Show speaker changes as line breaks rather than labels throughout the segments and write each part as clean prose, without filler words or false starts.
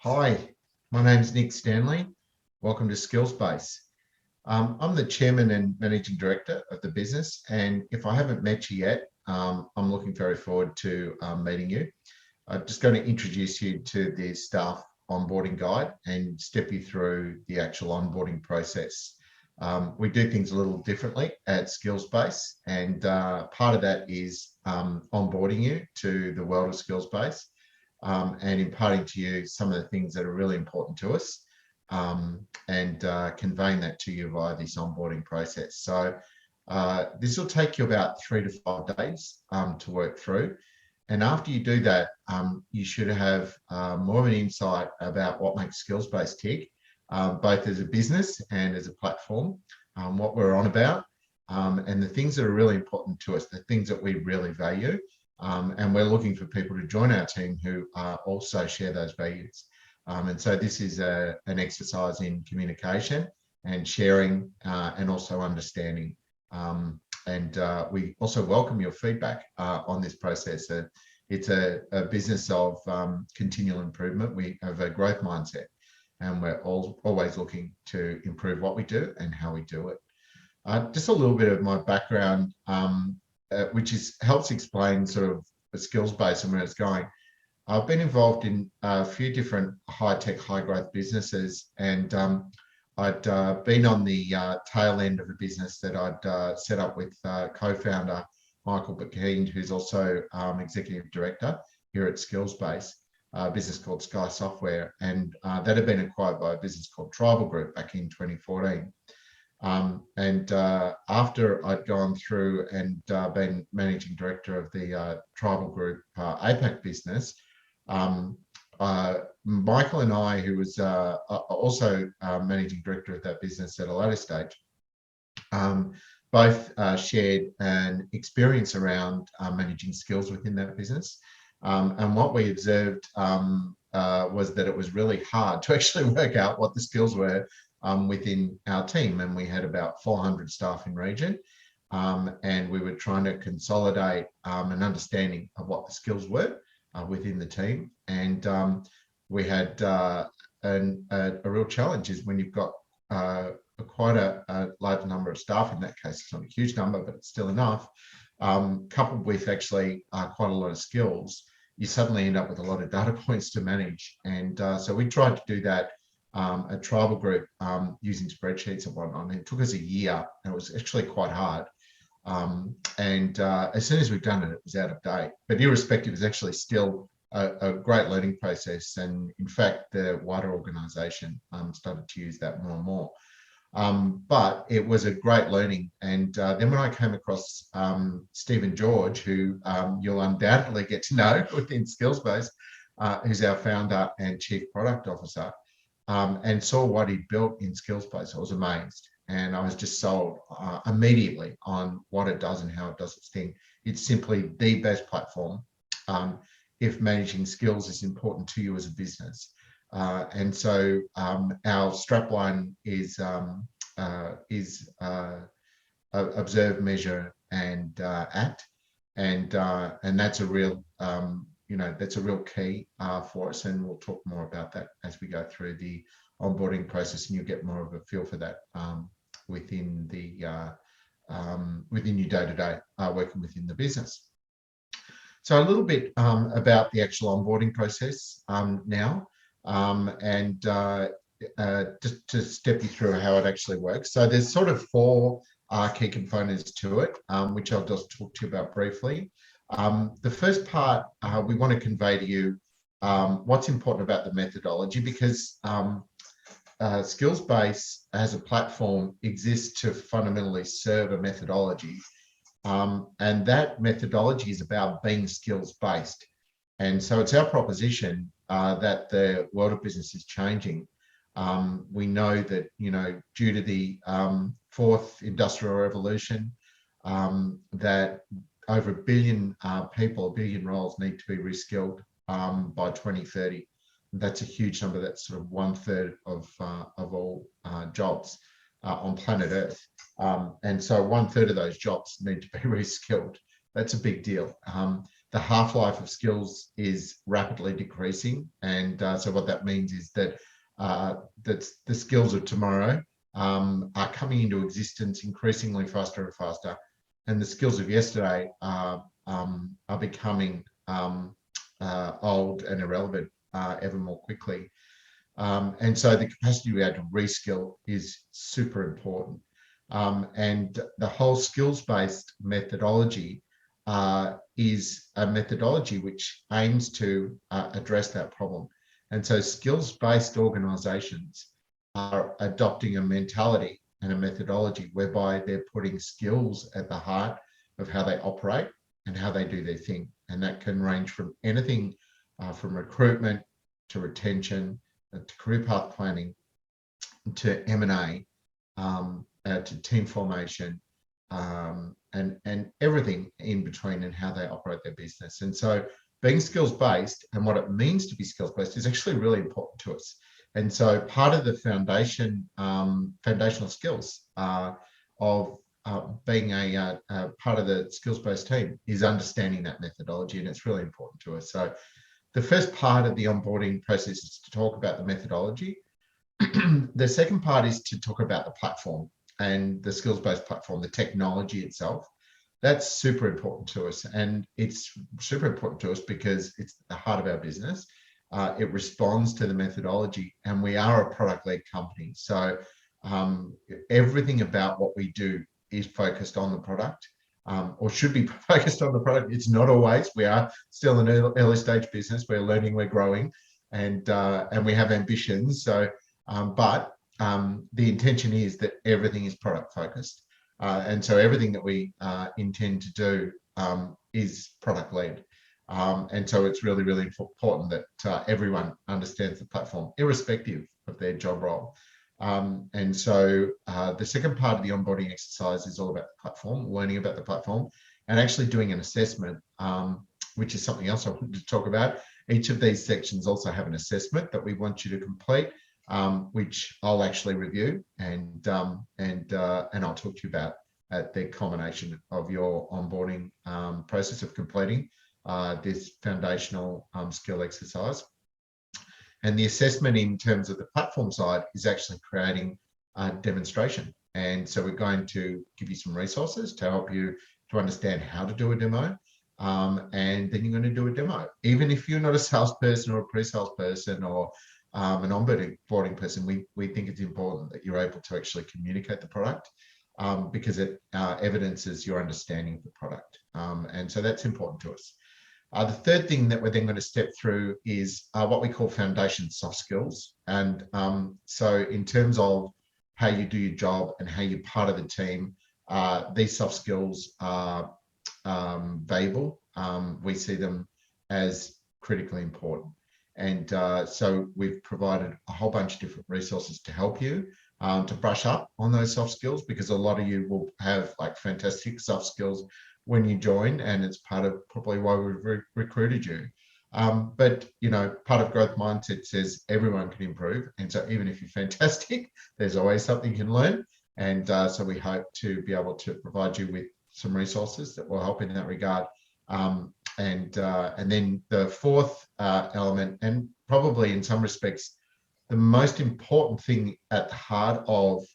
Hi, my name's Nick Stanley. Welcome to Skillsbase. I'm the chairman and managing director of the business, and if I haven't met you yet, I'm looking very forward to meeting you. I'm just going to introduce you to the staff onboarding guide and step you through the actual onboarding process. We do things a little differently at Skillsbase, and part of that is onboarding you to the world of Skillsbase and imparting to you some of the things that are really important to us and conveying that to you via this onboarding process. So this will take you about 3 to 5 days to work through. And after you do that, you should have more of an insight about what makes Skillsbase tick, both as a business and as a platform, what we're on about, and the things that are really important to us, the things that we really value. And we're looking for people to join our team who also share those values. And so this is an exercise in communication and sharing and also understanding. And we also welcome your feedback on this process. It's a business of continual improvement. We have a growth mindset, and we're always looking to improve what we do and how we do it. Just a little bit of my background, which helps explain sort of the skills base and where it's going. I've been involved in a few different high-tech, high-growth businesses, and I'd been on the tail end of a business that I'd set up with co-founder Michael Bakeen, who's also executive director here at Skillsbase, a business called Sky Software, and that had been acquired by a business called Tribal Group back in 2014. And after I'd gone through and been managing director of the Tribal Group APAC business, Michael and I, who was also managing director of that business at a later stage, both shared an experience around managing skills within that business. And what we observed was that it was really hard to actually work out what the skills were within our team. And we had about 400 staff in region. And we were trying to consolidate an understanding of what the skills were within the team. And we had a real challenge is when you've got quite a large number of staff. In that case, it's not a huge number, but it's still enough, coupled with actually quite a lot of skills, you suddenly end up with a lot of data points to manage. And so we tried to do that at Tribal Group using spreadsheets and whatnot. And it took us a year, and it was actually quite hard. And as soon as we've done it, it was out of date. But irrespective, it's actually still a great learning process. And in fact, the wider organisation started to use that more and more. But it was a great learning. And then when I came across Stephen George, who you'll undoubtedly get to know within Skillsbase, who's our founder and chief product officer, and saw what he built in Skillsbase, I was amazed. And I was just sold immediately on what it does and how it does its thing. It's simply the best platform if managing skills is important to you as a business. And so our strapline is observe, measure, and act, and that's a real that's a real key for us. And we'll talk more about that as we go through the onboarding process, and you'll get more of a feel for that within your day-to-day working within the business. So a little bit about the actual onboarding process now, and just to step you through how it actually works. So there's sort of 4 key components to it, which I'll just talk to you about briefly. The first part, we want to convey to you what's important about the methodology, because Skillsbase as a platform exists to fundamentally serve a methodology. And that methodology is about being skills-based. And so it's our proposition that the world of business is changing. We know that, due to the 4th industrial revolution, that over 1 billion people, 1 billion roles need to be reskilled by 2030. That's a huge number. That's sort of 1/3 of all jobs on planet Earth. And so 1/3 of those jobs need to be reskilled. That's a big deal. the half-life of skills is rapidly decreasing. And so what that means is that that the skills of tomorrow are coming into existence increasingly faster and faster. And the skills of yesterday are becoming old and irrelevant ever more quickly. And so the capacity to be able to reskill is super important. And the whole skills-based methodology is a methodology which aims to address that problem. And so skills-based organizations are adopting a mentality and a methodology whereby they're putting skills at the heart of how they operate and how they do their thing. And that can range from anything from recruitment to retention to career path planning to M&A to team formation and everything in between and how they operate their business. And so being skills-based and what it means to be skills-based is actually really important to us. And so part of the foundational skills of being a part of the skills-based team is understanding that methodology, and it's really important to us. So the first part of the onboarding process is to talk about the methodology. The second part is to talk about the platform and the skills-based platform, the technology itself. That's super important to us. And it's super important to us because it's the heart of our business. It responds to the methodology, and we are a product-led company. So everything about what we do is focused on the product, or should be focused on the product. It's not always. We are still an early stage business. We're learning, we're growing, and we have ambitions. So, but the intention is that everything is product focused. And so everything that we intend to do is product led. And so it's really, really important that everyone understands the platform, irrespective of their job role. And so the second part of the onboarding exercise is all about the platform, learning about the platform, and actually doing an assessment, which is something else I wanted to talk about. Each of these sections also have an assessment that we want you to complete, which I'll actually review and I'll talk to you about at the culmination of your onboarding process of completing this foundational skill exercise. And the assessment in terms of the platform side is actually creating a demonstration. And so we're going to give you some resources to help you to understand how to do a demo. And then you're going to do a demo. Even if you're not a salesperson or a pre-sales person or an onboarding person, we think it's important that you're able to actually communicate the product because it evidences your understanding of the product. And so that's important to us. The third thing that we're then going to step through is what we call foundation soft skills. And so in terms of how you do your job and how you're part of the team, these soft skills are valuable. We see them as critically important. And so we've provided a whole bunch of different resources to help you to brush up on those soft skills, because a lot of you will have like fantastic soft skills when you join, and it's part of probably why we've recruited you. But, you know, part of growth mindset says everyone can improve. And so even if you're fantastic, there's always something you can learn. And so we hope to be able to provide you with some resources that will help in that regard. And then the fourth element, and probably in some respects, the most important thing at the heart of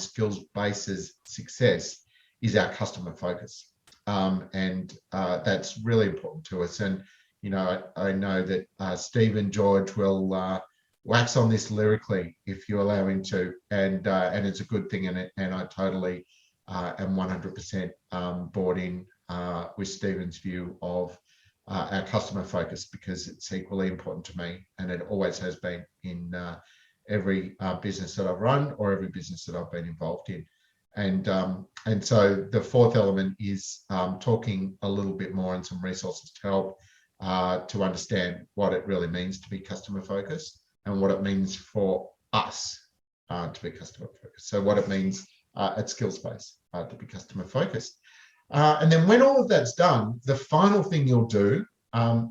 skills-based success is our customer focus. And that's really important to us. And, you know, I know that Steve and George will wax on this lyrically if you allow him to, and it's a good thing, and I totally am 100% bought in with Stephen's view of our customer focus, because it's equally important to me, and it always has been in every business that I've run or every business that I've been involved in. And so the fourth element is talking a little bit more on some resources to help to understand what it really means to be customer focused and what it means for us to be customer focused. So what it means at Skillspace to be customer focused. And then when all of that's done, the final thing you'll do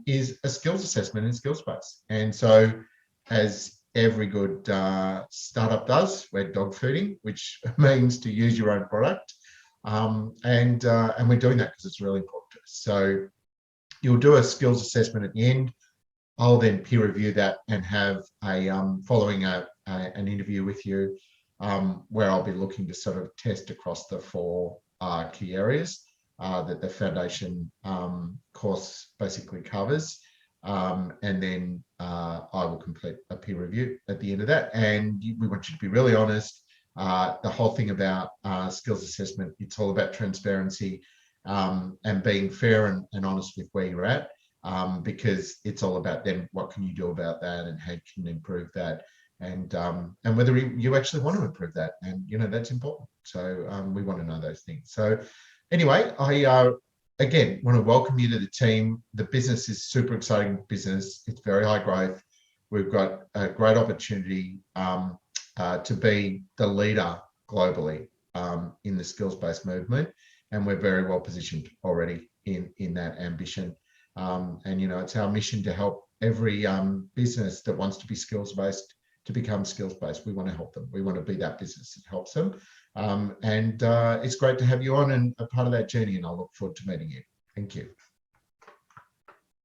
is a skills assessment in Skillspace. And so as every good startup does, we're dog fooding, which means to use your own product. And we're doing that because it's really important to us. So You'll do a skills assessment at the end. I'll then peer review that and have a following an interview with you where I'll be looking to sort of test across the 4 key areas that the foundation course basically covers. And then I will complete a peer review at the end of that. And we want you to be really honest. The whole thing about skills assessment, it's all about transparency and being fair and honest with where you're at. Because it's all about then what can you do about that and how you can improve that, and whether you actually want to improve that, and that's important. So we want to know those things. So anyway, I again want to welcome you to the team. The business is super exciting business. It's very high growth. We've got a great opportunity to be the leader globally in the skills-based movement, and we're very well positioned already in that ambition. And it's our mission to help every business that wants to be skills-based to become skills-based. We want to help them. We want to be that business that helps them. And it's great to have you on and a part of that journey, and I look forward to meeting you. Thank you.